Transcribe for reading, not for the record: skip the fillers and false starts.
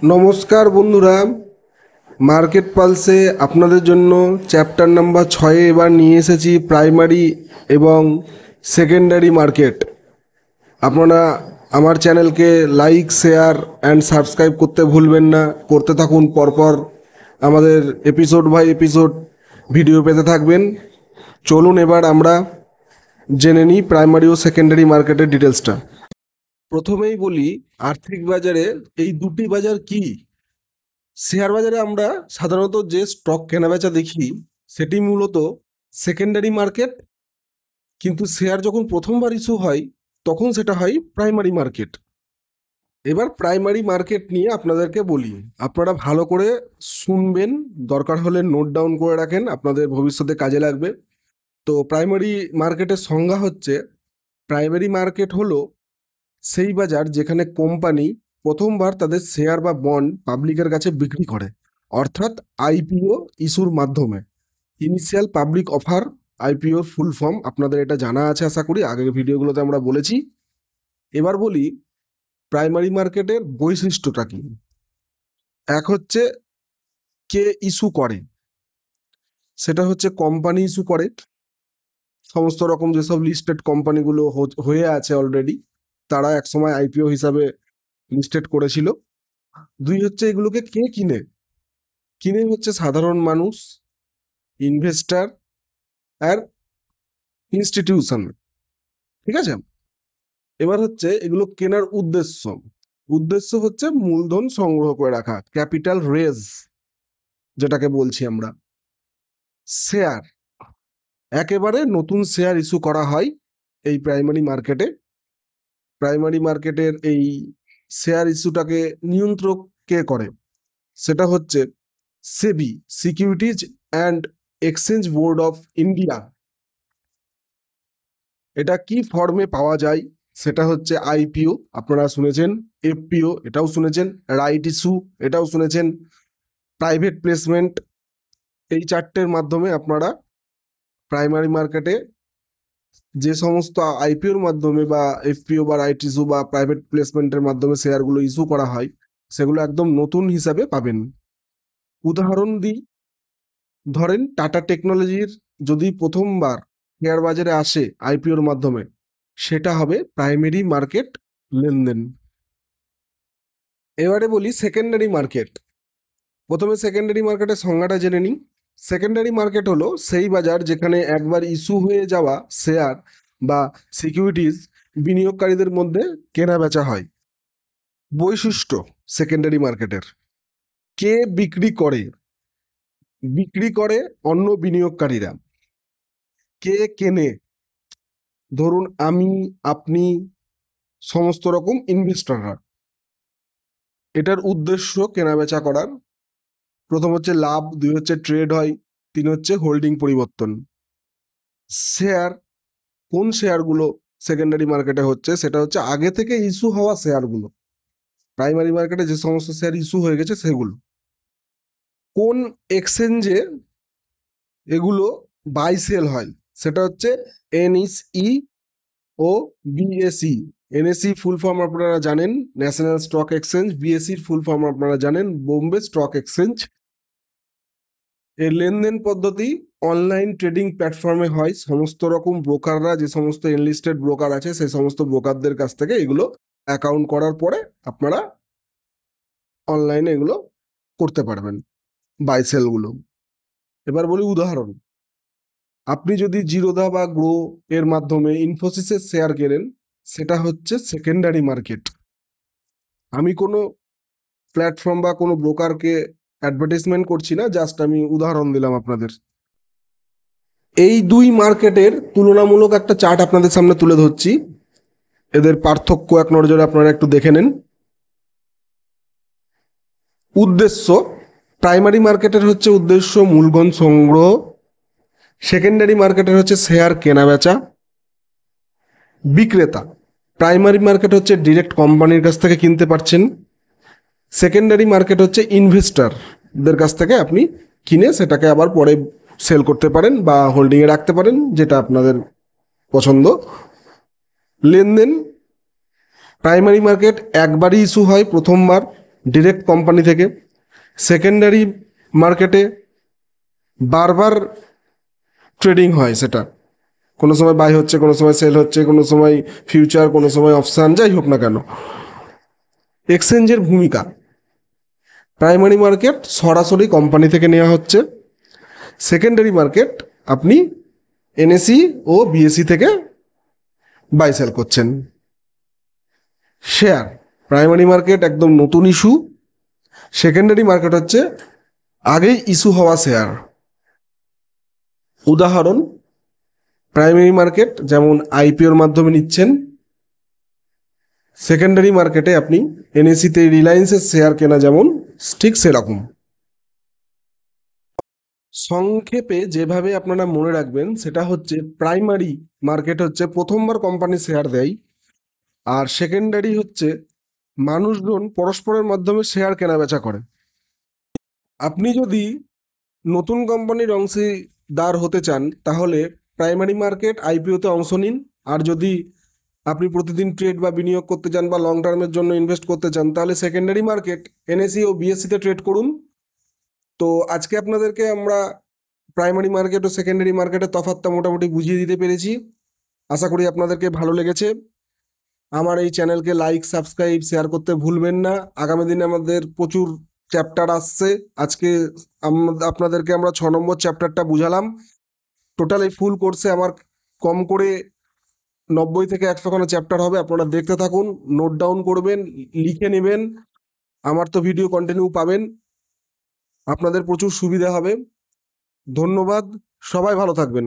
নমস্কার বন্ধুরা, মার্কেট পালসে আপনাদের জন্য চ্যাপ্টার নাম্বার 6 এবার নিয়ে এসেছি প্রাইমারি এবং সেকেন্ডারি মার্কেট। আপনারা আমার চ্যানেলকে লাইক, শেয়ার অ্যান্ড সাবস্ক্রাইব করতে ভুলবেন না। করতে থাকুন, পরপর আমাদের এপিসোড বাই এপিসোড ভিডিও পেতে থাকবেন। চলুন এবার আমরা জেনে নিই প্রাইমারি ও সেকেন্ডারি মার্কেটের ডিটেলসটা। প্রথমেই বলি, আর্থিক বাজারে এই দুটি বাজার কি। শেয়ার বাজারে আমরা সাধারণত যে স্টক কেনাবেচা দেখি সেটি মূলত সেকেন্ডারি মার্কেট, কিন্তু শেয়ার যখন প্রথমবার ইস্যু হয় তখন সেটা হয় প্রাইমারি মার্কেট। এবার প্রাইমারি মার্কেট নিয়ে আপনাদেরকে বলি, আপনারা ভালো করে শুনবেন, দরকার হলে নোট ডাউন করে রাখেন, আপনাদের ভবিষ্যতে কাজে লাগবে। তো প্রাইমারি মার্কেটের সংজ্ঞা হচ্ছে, প্রাইমারি মার্কেট হলো সেই বাজার যেখানে কোম্পানি প্রথমবার তাদের শেয়ার বা বন্ড পাবলিকের কাছে বিক্রি করে, অর্থাৎ আইপিও ইস্যুর মাধ্যমে। ইনিশিয়াল পাবলিক অফার, আইপিওর ফুল ফর্ম আপনাদের এটা জানা আছে আশা করি, আগের ভিডিওগুলোতে আমরা বলেছি। এবার বলি প্রাইমারি মার্কেটের বৈশিষ্ট্যটা কি। এক হচ্ছে কে ইস্যু করে, সেটা হচ্ছে কোম্পানি ইস্যু করে, সমস্ত রকম যেসব লিস্টেড কোম্পানিগুলো হয়ে আছে অলরেডি, তারা একসময় আইপিও হিসাবে লিস্টেড করেছিল। দুই হচ্ছে এগুলোকে কে কিনে, কিনে হচ্ছে সাধারণ মানুষ, ইনভেস্টার আর ইনস্টিটিউশন, ঠিক আছে। এবার হচ্ছে এগুলো কেনার উদ্দেশ্য, উদ্দেশ্য হচ্ছে মূলধন সংগ্রহ করে রাখা, ক্যাপিটাল রেজ যেটাকে বলছি আমরা। শেয়ার, একেবারে নতুন শেয়ার ইস্যু করা হয় এই প্রাইমারি মার্কেটে। প্রাইমারি মার্কেটের এই শেয়ার ইস্যুটাকে নিয়ন্ত্রণ কে করে, সেটা হচ্ছে SEBI, securities and exchange board of India. এটা কি ফর্মে পাওয়া যায়, সেটা হচ্ছে আইপিও আপনারা শুনেছেন, এফপিও এটাও শুনেছেন, রাইট ইস্যু এটাও শুনেছেন, প্রাইভেট প্লেসমেন্ট। এই চারটের মাধ্যমে আপনারা প্রাইমারি মার্কেটে যে সমস্ত আইপিওর মাধ্যমে বা এফপিও বা রাইট ইস্যু বা প্রাইভেট প্লেসমেন্টের মাধ্যমে শেয়ারগুলো ইস্যু করা হয়, সেগুলো একদম নতুন হিসাবে পাবেন। উদাহরণ দিই, ধরেন টাটা টেকনোলজির যদি প্রথমবার শেয়ার বাজারে আসে আইপিওর মাধ্যমে, সেটা হবে প্রাইমারি মার্কেট লেনদেন। এবারে বলি সেকেন্ডারি মার্কেট। প্রথমে সেকেন্ডারি মার্কেটের সংজ্ঞাটা জেনে নিই। সেকেন্ডারি মার্কেট হলো সেই বাজার যেখানে একবার ইস্যু হয়ে যাওয়া শেয়ার বা সিকিউরিটিজ বিনিয়োগকারীদের মধ্যে কেনা বেচা হয়। বৈশিষ্ট্য সেকেন্ডারি মার্কেটের, কে বিক্রি করে, বিক্রি করে অন্য বিনিয়োগকারীরা। কে কেনে, ধরুন আমি, আপনি, সমস্ত রকম ইনভেস্টররা। এটার উদ্দেশ্য কেনাবেচা করার। প্রথম হচ্ছে লাভ, দুই হচ্ছে ট্রেড হয়, তিন হচ্ছে হোল্ডিং পরিবর্তন। শেয়ার, কোন শেয়ারগুলো সেকেন্ডারি মার্কেটে হচ্ছে, সেটা হচ্ছে আগে থেকে ইস্যু হওয়া শেয়ারগুলো। প্রাইমারি মার্কেটে যে সমস্ত শেয়ার ইস্যু হয়ে গেছে সেগুলো। কোন এক্সচেঞ্জে এগুলো বাই সেল হয়, সেটা হচ্ছে এনএসই ও বিএসই। এনএসই ফুল ফর্ম আপনারা জানেন, ন্যাশনাল স্টক এক্সচেঞ্জ। বিএসসির ফুল ফর্ম আপনারা জানেন, বোম্বে স্টক এক্সচেঞ্জ। এর লেনদেন পদ্ধতি অনলাইন ট্রেডিং প্ল্যাটফর্মে হয়। সমস্ত রকম ব্রোকাররা, যে সমস্ত এনলিস্টেড ব্রোকার আছে, সেই সমস্ত ব্রোকারদের কাছ থেকে এগুলো অ্যাকাউন্ট করার পরে আপনারা অনলাইনে এগুলো করতে পারবেন, বাই সেলগুলো। এবার বলি উদাহরণ, আপনি যদি জিরোদা বা গ্রো এর মাধ্যমে ইনফোসিসের শেয়ার কেনেন, সেটা হচ্ছে সেকেন্ডারি মার্কেট। আমি কোনো প্ল্যাটফর্ম বা কোনো ব্রোকারকে অ্যাডভার্টাইজমেন্ট করছি না, জাস্ট আমি উদাহরণ দিলাম আপনাদের। এই দুই মার্কেটের তুলনামূলক একটা চার্ট আপনাদের সামনে তুলে ধরছি, এদের পার্থক্য এক নজরে আপনারা একটু দেখে নেন। উদ্দেশ্য, প্রাইমারি মার্কেটের হচ্ছে উদ্দেশ্য মূলধন সংগ্রহ, সেকেন্ডারি মার্কেটের হচ্ছে শেয়ার কেনাবেচা। বিক্রেতা, প্রাইমারি মার্কেট হচ্ছে ডিরেক্ট কোম্পানির কাছ থেকে কিনতে পারছেন, সেকেন্ডারি মার্কেট হচ্ছে ইনভেস্টরদের কাছ থেকে আপনি কিনে সেটাকে আবার পরে সেল করতে পারেন বা হোল্ডিংয়ে রাখতে পারেন, যেটা আপনাদের পছন্দ। লেনদেন, প্রাইমারি মার্কেট একবারই ইস্যু হয় প্রথমবার, ডিরেক্ট কোম্পানি থেকে। সেকেন্ডারি মার্কেটে বারবার ট্রেডিং হয়, সেটা কোনো সময় বাই হচ্ছে, কোনো সময় সেল হচ্ছে, কোনো সময় ফিউচার, কোনো সময় অপশান, যাই হোক না কেন। এক্সচেঞ্জের ভূমিকা, প্রাইমারি মার্কেট সরাসরি কোম্পানি থেকে নেওয়া হচ্ছে, সেকেন্ডারি মার্কেট আপনি এনএসি ও বিএসসি থেকে বাই সেল করছেন। শেয়ার, প্রাইমারি মার্কেট একদম নতুন ইস্যু, সেকেন্ডারি মার্কেট হচ্ছে আগেই ইস্যু হওয়া শেয়ার। উদাহরণ, প্রাইমারি মার্কেট যেমন আইপিওর মাধ্যমে নিচ্ছেন, সেকেন্ডারি মার্কেটে আপনি এনএসিতে রিলায়েন্সের শেয়ার কেনা যেমন ঠিক সেরকম। সংক্ষেপে যেভাবে আপনারা মনে রাখবেন সেটা হচ্ছে, প্রাইমারি মার্কেট হচ্ছে প্রথমবার কোম্পানি শেয়ার দেয়, আর সেকেন্ডারি হচ্ছে মানুষজন পরস্পরের মাধ্যমে শেয়ার কেনাবেচা করে। আপনি যদি নতুন কোম্পানির অংশীদার হতে চান তাহলে প্রাইমারি মার্কেট আইপিওতে অংশ নিন, আর যদি আপনি প্রতিদিন ট্রেড বা বিনিয়োগ করতে চান বা লং টার্মের জন্য ইনভেস্ট করতে চান তাহলে সেকেন্ডারি মার্কেট এনএসি ও বিএসসিতে ট্রেড করুন। তো আজকে আপনাদেরকে আমরা প্রাইমারি মার্কেট ও সেকেন্ডারি মার্কেটের তফাৎটা মোটামুটি বুঝিয়ে দিতে পেরেছি। আশা করি আপনাদেরকে ভালো লেগেছে। আমার এই চ্যানেলকে লাইক, সাবস্ক্রাইব, শেয়ার করতে ভুলবেন না। আগামী দিনে আমাদের প্রচুর চ্যাপ্টার আসছে। আজকে আপনাদেরকে আমরা 6 নম্বর চ্যাপ্টারটা বুঝালাম। টোটাল এই ফুল কোর্সে আমার কম করে 90 থেকে 100খানা চ্যাপ্টার হবে। আপনারা দেখতে থাকুন, নোট ডাউন করবেন, লিখে নেবেন। আমার তো ভিডিও কন্টিনিউ পাবেন, আপনাদের প্রচুর সুবিধা হবে। ধন্যবাদ, সবাই ভালো থাকবেন।